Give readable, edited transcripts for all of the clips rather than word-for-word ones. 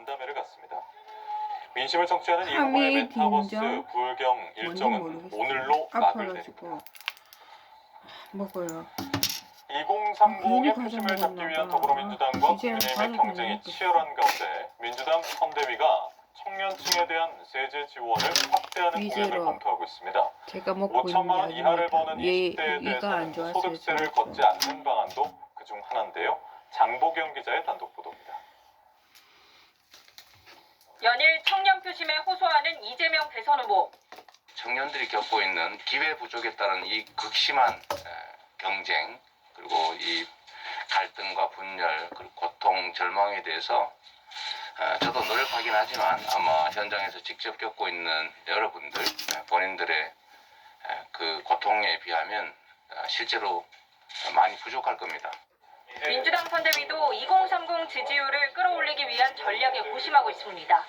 간담회를 갖습니다. 민심을 청취하는 이 후보의 메타버스 불경 일정은 오늘로 막을 내립니다. 먹어요. 2030의 표심을 잡기 위한 더불어민주당과 국민의힘의 경쟁이 치열한 가운데 민주당 선대위가 청년층에 대한 세제 지원을 확대하는 공약을 검토하고 있습니다. 5천만 원 이하를 버는 20대에 대해서는 소득세를 걷지 않는 방안도 그중 하나인데요. 장보경 기자의 단독 보도입니다. 연일 청년 표심에 호소하는 이재명 대선 후보. 청년들이 겪고 있는 기회 부족에 따른 이 극심한 경쟁, 그리고 이 갈등과 분열, 그리고 고통, 절망에 대해서 저도 노력하긴 하지만 아마 현장에서 직접 겪고 있는 여러분들, 본인들의 그 고통에 비하면 실제로 많이 부족할 겁니다. 민주당 선대위도 2030 지지율을 끌어올리기 위한 전략에 고심하고 있습니다.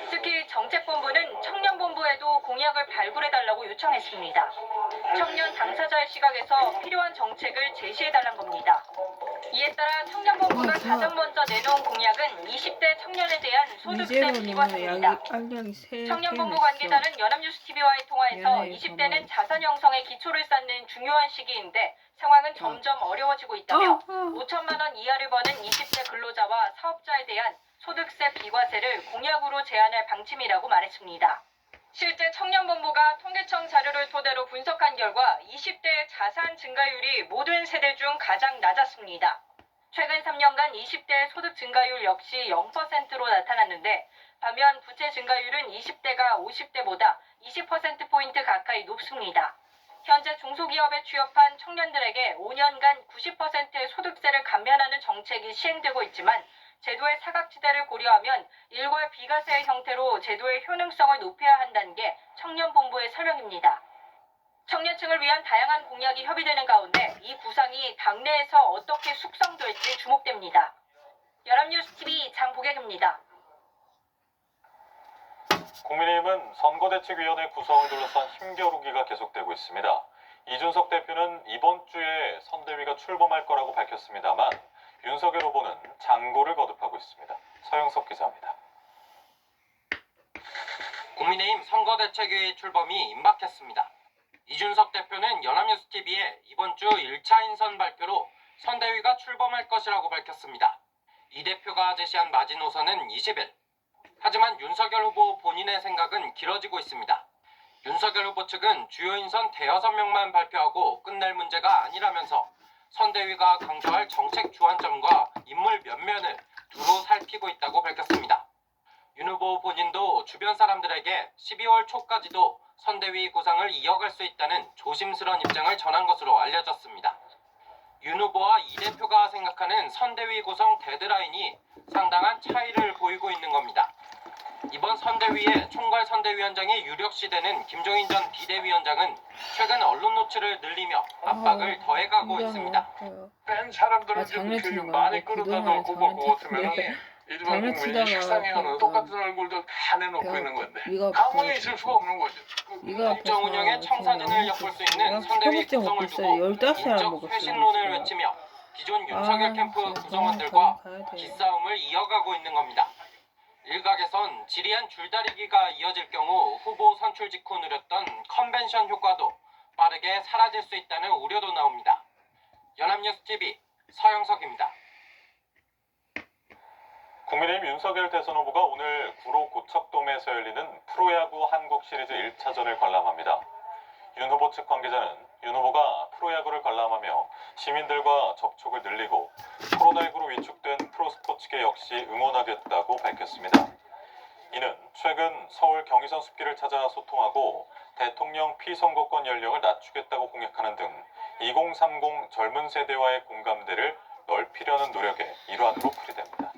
특히 정책본부는 청년본부에도 공약을 발굴해달라고 요청했습니다. 청년 당사자의 시각에서 필요한 정책을 제시해달란 겁니다. 이에 따라 청년본부가 가장 먼저 내놓은 공약은 20대 청년에 대한 소득세 비과세입니다. 청년본부 관계자는 연합뉴스TV와의 통화에서 20대는 자산 형성에 기초를 쌓는 중요한 시기인데 상황은 점점 어려워지고 있다며 5천만 원 이하를 버는 20대 근로자와 사업자에 대한 소득세 비과세를 공약으로 제안할 방침이라고 말했습니다. 실제 청년본부가 통계청 자료를 토대로 분석한 결과 20대의 자산 증가율이 모든 세대 중 가장 낮았습니다. 최근 3년간 20대의 소득 증가율 역시 0%로 나타났는데 반면 부채 증가율은 20대가 50대보다 20%포인트 가까이 높습니다. 현재 중소기업에 취업한 청년들에게 5년간 90%의 소득세를 감면하는 정책이 시행되고 있지만 제도의 사각지대를 고려하면 일괄 비과세의 형태로 제도의 효능성을 높여야 한다는 게 청년본부의 설명입니다. 청년층을 위한 다양한 공약이 협의되는 가운데 이 구상이 당내에서 어떻게 숙성될지 주목됩니다. 연합뉴스TV 장보경입니다. 국민의힘은 선거대책위원회 구성을 둘러싼 힘겨루기가 계속되고 있습니다. 이준석 대표는 이번 주에 선대위가 출범할 거라고 밝혔습니다만 윤석열 후보는 장고를 거듭하고 있습니다. 서영석 기자입니다. 국민의힘 선거대책위 출범이 임박했습니다. 이준석 대표는 연합뉴스TV에 이번 주 1차 인선 발표로 선대위가 출범할 것이라고 밝혔습니다. 이 대표가 제시한 마지노선은 20일. 하지만 윤석열 후보 본인의 생각은 길어지고 있습니다. 윤석열 후보 측은 주요 인선 대여섯 명만 발표하고 끝낼 문제가 아니라면서 선대위가 강조할 정책 주안점과 인물 면면을 두루 살피고 있다고 밝혔습니다. 윤 후보 본인도 주변 사람들에게 12월 초까지도 선대위 구상을 이어갈 수 있다는 조심스러운 입장을 전한 것으로 알려졌습니다. 윤 후보와 이 대표가 생각하는 선대위 구성 데드라인이 상당한 차이를 보이고 있는 겁니다. 이번 선대위의 총괄 선대위원장이 유력시되는 김종인 전 비대위원장은 최근 언론 노출을 늘리며 압박을 더해가고 있습니다. 뺀 사람들을 좀 교육 많이 끌어다 놓고 그거 같으면 일반 국민이 식상에 하는 똑같은 얼굴들 다 내놓고 있는 건데 가만히 있을 수가 없는 거죠. 국정 운영의 청사진을 엿볼 수 있는 선대위 구성을 두고 인적 쇄신론을 외치며 기존 윤석열 캠프 구성원들과 기싸움을 이어가고 있는 겁니다. 일각에선 지리한 줄다리기가 이어질 경우 후보 선출 직후 누렸던 컨벤션 효과도 빠르게 사라질 수 있다는 우려도 나옵니다. 연합뉴스TV 서영석입니다. 국민의힘 윤석열 대선 후보가 오늘 구로 고척돔에서 열리는 프로야구 한국 시리즈 1차전을 관람합니다. 윤 후보 측 관계자는 윤 후보가 프로야구를 관람하며 시민들과 접촉을 늘리고 코로나19로 위축된 프로스포츠계 역시 응원하겠다고 밝혔습니다. 이는 최근 서울 경의선 숲길을 찾아 소통하고 대통령 피선거권 연령을 낮추겠다고 공약하는 등 2030 젊은 세대와의 공감대를 넓히려는 노력의 일환으로 풀이됩니다.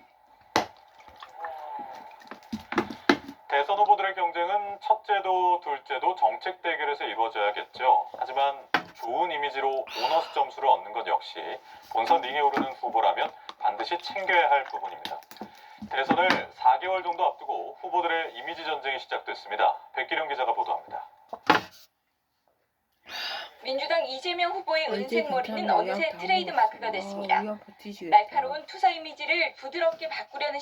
대선 후보들의 경쟁은 첫째도 둘째도 정책 대결에서 이루어져야겠죠. 하지만 좋은 이미지로 보너스 점수를 얻는 것 역시 본선 링에 오르는 후보라면 반드시 챙겨야 할 부분입니다. 대선을 4개월 정도 앞두고 후보들의 이미지 전쟁이 시작됐습니다. 백기령 기자가 보도합니다. 민주당 이재명 후보의 은색 머리는 어느새 트레이드 마크가 됐습니다. 날카로운 투사 이미지를 부드럽게 바꾸려는